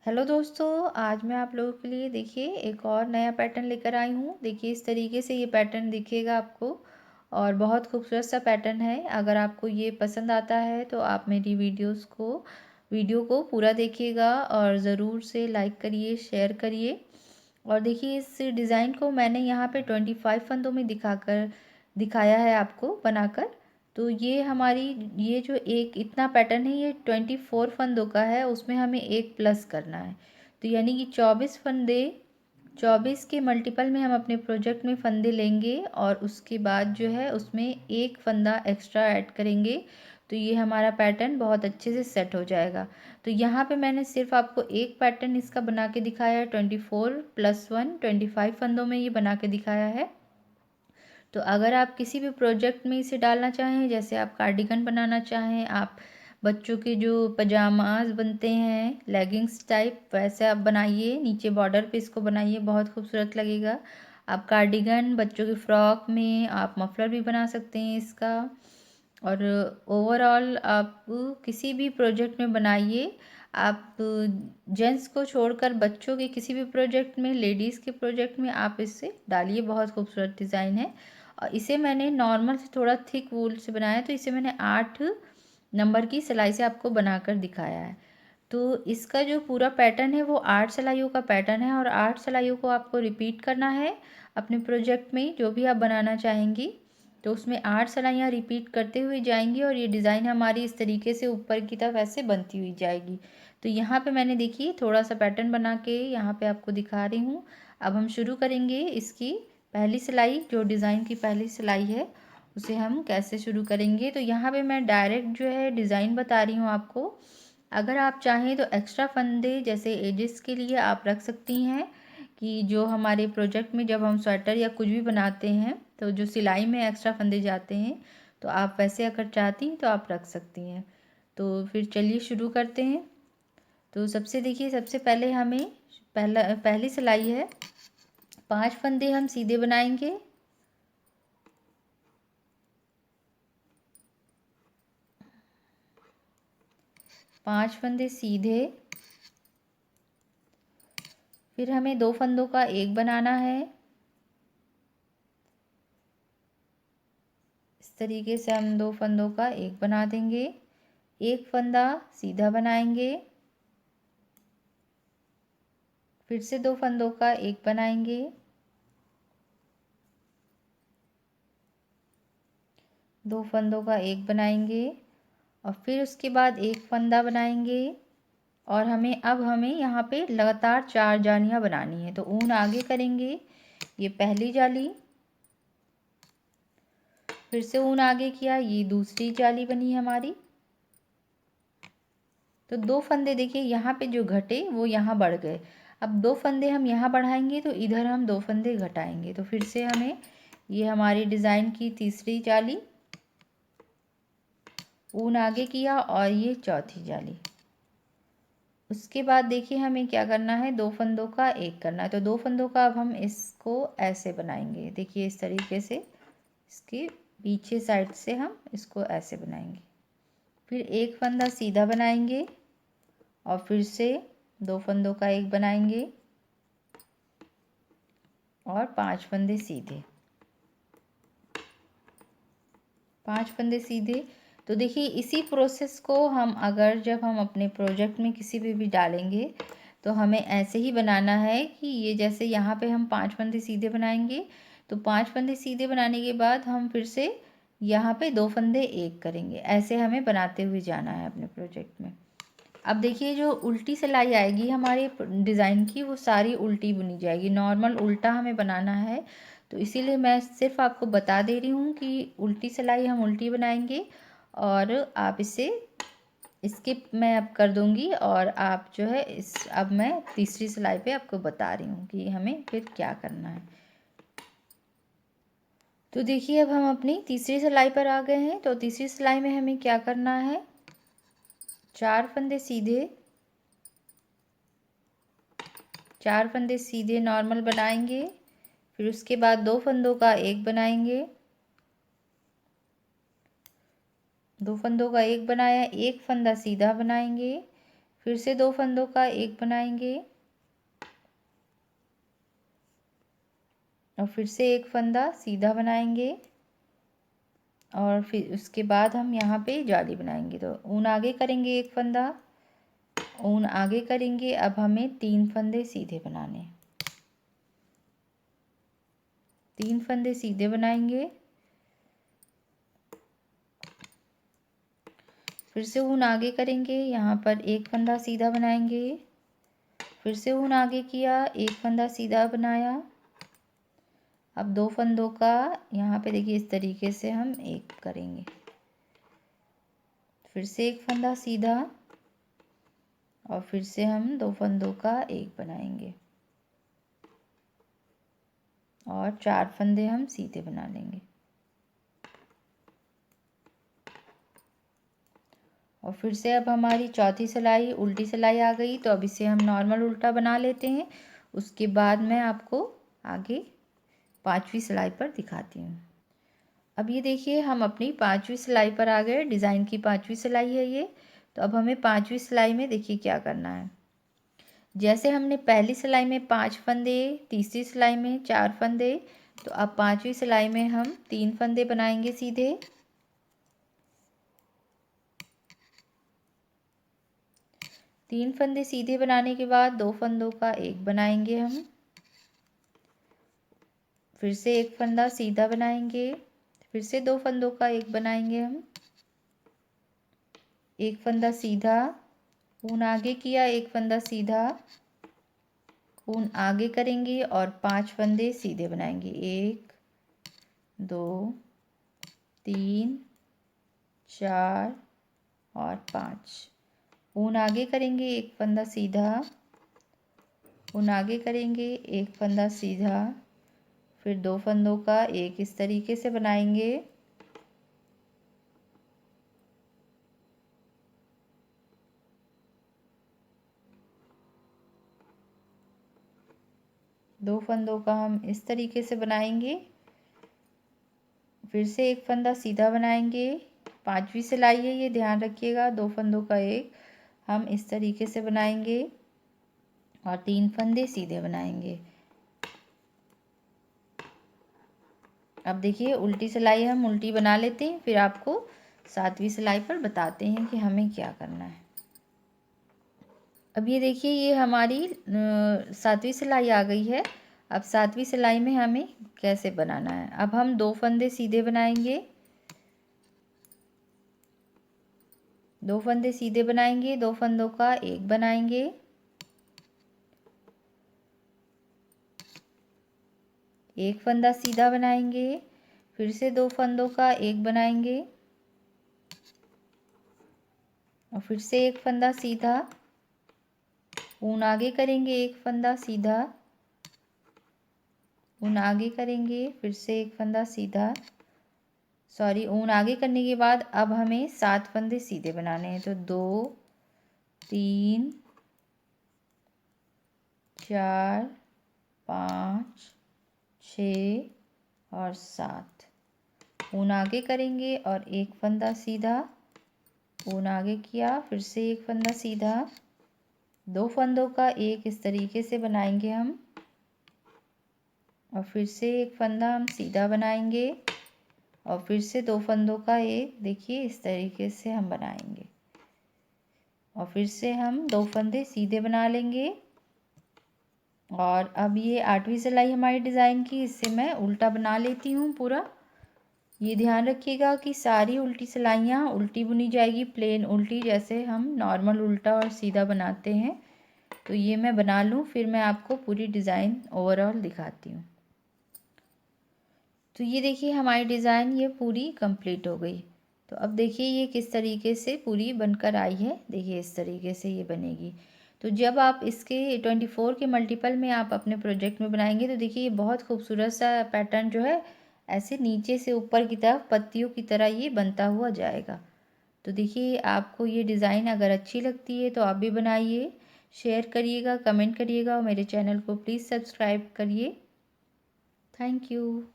Hello दोस्तों, आज मैं आप लोगों के लिए देखिए एक और नया पैटर्न लेकर आई हूँ। देखिए इस तरीके से ये पैटर्न दिखेगा आपको और बहुत खूबसूरत सा पैटर्न है। अगर आपको ये पसंद आता है तो आप मेरी वीडियो को पूरा देखिएगा और ज़रूर से लाइक करिए, शेयर करिए। और देखिए इस डिज़ाइन को मैंने यहाँ पे 25 फंदों में दिखाया है आपको बनाकर। तो ये हमारी ये जो एक इतना पैटर्न है ये 24 फंदों का है, उसमें हमें एक प्लस करना है। तो यानी कि 24 फंदे, 24 के मल्टीपल में हम अपने प्रोजेक्ट में फंदे लेंगे और उसके बाद जो है उसमें एक फंदा एक्स्ट्रा ऐड करेंगे। तो ये हमारा पैटर्न बहुत अच्छे से सेट हो जाएगा। तो यहाँ पे मैंने सिर्फ आपको एक पैटर्न इसका बना के दिखाया है। 24 + 1 25 फंदों में ये बना के दिखाया है। तो अगर आप किसी भी प्रोजेक्ट में इसे डालना चाहें, जैसे आप कार्डिगन बनाना चाहें, आप बच्चों के जो पजामाज बनते हैं लेगिंग्स टाइप, वैसे आप बनाइए, नीचे बॉर्डर पे इसको बनाइए, बहुत खूबसूरत लगेगा। आप कार्डिगन, बच्चों की फ्रॉक में आप मफलर भी बना सकते हैं इसका। और ओवरऑल आप किसी भी प्रोजेक्ट में बनाइए। आप जेंट्स को छोड़कर बच्चों के किसी भी प्रोजेक्ट में, लेडीज़ के प्रोजेक्ट में आप इसे डालिए, बहुत खूबसूरत डिज़ाइन है। और इसे मैंने नॉर्मल से थोड़ा थिक वूल से बनाया, तो इसे मैंने 8 नंबर की सिलाई से आपको बनाकर दिखाया है। तो इसका जो पूरा पैटर्न है वो 8 सिलाइयों का पैटर्न है और 8 सिलाइयों को आपको रिपीट करना है अपने प्रोजेक्ट में, जो भी आप बनाना चाहेंगी। तो उसमें 8 सिलाइयाँ रिपीट करते हुए जाएंगी और ये डिज़ाइन हमारी इस तरीके से ऊपर की तरफ ऐसे बनती हुई जाएगी। तो यहाँ पे मैंने देखिए थोड़ा सा पैटर्न बना के यहाँ पे आपको दिखा रही हूँ। अब हम शुरू करेंगे इसकी पहली सिलाई, जो डिज़ाइन की पहली सिलाई है उसे हम कैसे शुरू करेंगे। तो यहाँ पे मैं डायरेक्ट जो है डिज़ाइन बता रही हूँ आपको। अगर आप चाहें तो एक्स्ट्रा फंदे जैसे एजेस के लिए आप रख सकती हैं, कि जो हमारे प्रोजेक्ट में जब हम स्वेटर या कुछ भी बनाते हैं तो जो सिलाई में एक्स्ट्रा फंदे जाते हैं, तो आप वैसे अगर चाहती हैं तो आप रख सकती हैं। तो फिर चलिए शुरू करते हैं। तो सबसे पहले हमें पहली सिलाई है, 5 फंदे हम सीधे बनाएंगे। 5 फंदे सीधे, फिर हमें 2 फंदों का एक बनाना है। इस तरीके से हम 2 फंदों का एक बना देंगे। एक फंदा सीधा बनाएंगे, फिर से 2 फंदों का एक बनाएंगे, 2 फंदों का एक बनाएंगे और फिर उसके बाद एक फंदा बनाएंगे। और हमें यहाँ पे लगातार 4 जालियाँ बनानी है। तो ऊन आगे करेंगे, ये पहली जाली, फिर से ऊन आगे किया, ये दूसरी जाली बनी हमारी। तो 2 फंदे देखिए यहाँ पे जो घटे वो यहाँ बढ़ गए। अब 2 फंदे हम यहाँ बढ़ाएंगे तो इधर हम 2 फंदे घटाएंगे। तो फिर से हमें ये हमारी डिज़ाइन की तीसरी जाली, ऊन आगे किया और ये चौथी जाली। उसके बाद देखिए हमें क्या करना है, 2 फंदों का एक करना है। तो 2 फंदों का अब हम इसको ऐसे बनाएंगे, देखिए इस तरीके से, इसके पीछे साइड से हम इसको ऐसे बनाएंगे। फिर एक फंदा सीधा बनाएंगे और फिर से 2 फंदों का एक बनाएंगे और 5 फंदे सीधे, 5 फंदे सीधे। तो देखिए इसी प्रोसेस को हम अगर जब हम अपने प्रोजेक्ट में किसी भी डालेंगे तो हमें ऐसे ही बनाना है, कि ये जैसे यहाँ पे हम 5 फंदे सीधे बनाएंगे, तो 5 फंदे सीधे बनाने के बाद हम फिर से यहाँ पे 2 फंदे एक करेंगे। ऐसे हमें बनाते हुए जाना है अपने प्रोजेक्ट में। अब देखिए जो उल्टी सिलाई आएगी हमारे डिज़ाइन की, वो सारी उल्टी बुनी जाएगी। नॉर्मल उल्टा हमें बनाना है, तो इसीलिए मैं सिर्फ आपको बता दे रही हूँ कि उल्टी सिलाई हम उल्टी बनाएंगे। और आप इसे स्किप मैं अब कर दूँगी और आप जो है अब मैं तीसरी सिलाई पे आपको बता रही हूँ कि हमें फिर क्या करना है। तो देखिए अब हम अपनी तीसरी सिलाई पर आ गए हैं। तो तीसरी सिलाई में हमें क्या करना है, 4 फंदे सीधे, 4 फंदे सीधे नॉर्मल बनाएंगे। फिर उसके बाद 2 फंदों का एक बनाएंगे, 2 फंदों का एक बनाया, एक फंदा सीधा बनाएंगे, फिर से 2 फंदों का एक बनाएंगे और फिर से एक फंदा सीधा बनाएंगे और फिर उसके बाद हम यहाँ पे जाली बनाएंगे। तो ऊन आगे करेंगे एक फंदा, ऊन आगे करेंगे। अब हमें 3 फंदे सीधे बनाने, 3 फंदे सीधे बनाएंगे। फिर से ऊन आगे करेंगे, यहाँ पर एक फंदा सीधा बनाएंगे। फिर से ऊन आगे किया, एक फंदा सीधा बनाया। अब 2 फंदों का यहाँ पे देखिए इस तरीके से हम एक करेंगे। फिर से एक फंदा सीधा और फिर से हम 2 फंदों का एक बनाएंगे और 4 फंदे हम सीधे बना लेंगे। और फिर से अब हमारी चौथी सिलाई उल्टी सिलाई आ गई, तो अब इसे हम नॉर्मल उल्टा बना लेते हैं। उसके बाद मैं आपको आगे 5वीं सिलाई पर दिखाती हूँ। अब ये देखिए हम अपनी 5वीं सिलाई पर आ गए। डिज़ाइन की 5वीं सिलाई है ये। तो अब हमें 5वीं सिलाई में देखिए क्या करना है। जैसे हमने पहली सिलाई में 5 फंदे, तीसरी सिलाई में 4 फंदे, तो अब 5वीं सिलाई में हम 3 फंदे बनाएंगे सीधे। 3 फंदे सीधे बनाने के बाद 2 फंदों का एक बनाएंगे हम। फिर से एक फंदा सीधा बनाएंगे, फिर से 2 फंदों का एक बनाएंगे हम। एक फंदा सीधा, ऊन आगे किया, एक फंदा सीधा, ऊन आगे करेंगे और 5 फंदे सीधे बनाएंगे। 1 2 3 4 और 5। ऊन आगे करेंगे, एक फंदा सीधा, ऊन आगे करेंगे, एक फंदा सीधा, फिर 2 फंदों का एक इस तरीके से बनाएंगे। दो फंदों का हम इस तरीके से बनाएंगे। फिर से एक फंदा सीधा बनाएंगे। 5वीं सिलाई है ये, ध्यान रखिएगा। 2 फंदों का एक हम इस तरीके से बनाएंगे और 3 फंदे सीधे बनाएंगे। अब देखिए उल्टी सिलाई हम उल्टी बना लेते हैं, फिर आपको 7वीं सिलाई पर बताते हैं कि हमें क्या करना है। अब ये देखिए ये हमारी 7वीं सिलाई आ गई है। अब 7वीं सिलाई में हमें कैसे बनाना है। अब हम 2 फंदे सीधे बनाएंगे, 2 फंदे सीधे बनाएंगे, 2 फंदों का एक बनाएंगे, एक फंदा सीधा बनाएंगे, फिर से 2 फंदों का एक बनाएंगे और फिर से एक फंदा सीधा, ऊन आगे करेंगे, एक फंदा सीधा, ऊन आगे करेंगे, फिर से एक फंदा सीधा, सॉरी ऊन आगे करने के बाद अब हमें 7 फंदे सीधे बनाने हैं। तो 2 3 4 5 6 और 7। ऊन आगे करेंगे और एक फंदा सीधा, ऊन आगे किया, फिर से एक फंदा सीधा, 2 फंदों का एक इस तरीके से बनाएंगे हम और फिर से एक फंदा हम सीधा बनाएंगे और फिर से 2 फंदों का एक देखिए इस तरीके से हम बनाएंगे और फिर से हम 2 फंदे सीधे बना लेंगे। और अब ये 8वीं सिलाई हमारी डिज़ाइन की, इससे मैं उल्टा बना लेती हूँ पूरा। ये ध्यान रखिएगा कि सारी उल्टी सिलाइयाँ उल्टी बुनी जाएगी, प्लेन उल्टी, जैसे हम नॉर्मल उल्टा और सीधा बनाते हैं। तो ये मैं बना लूँ, फिर मैं आपको पूरी डिज़ाइन ओवरऑल दिखाती हूँ। तो ये देखिए हमारी डिज़ाइन ये पूरी कंप्लीट हो गई। तो अब देखिए ये किस तरीके से पूरी बनकर आई है। देखिए इस तरीके से ये बनेगी। तो जब आप इसके 24 के मल्टीपल में आप अपने प्रोजेक्ट में बनाएंगे तो देखिए ये बहुत खूबसूरत सा पैटर्न जो है ऐसे नीचे से ऊपर की तरफ पत्तियों की तरह ये बनता हुआ जाएगा। तो देखिए आपको ये डिज़ाइन अगर अच्छी लगती है तो आप भी बनाइए, शेयर करिएगा, कमेंट करिएगा और मेरे चैनल को प्लीज़ सब्सक्राइब करिए। Thank you.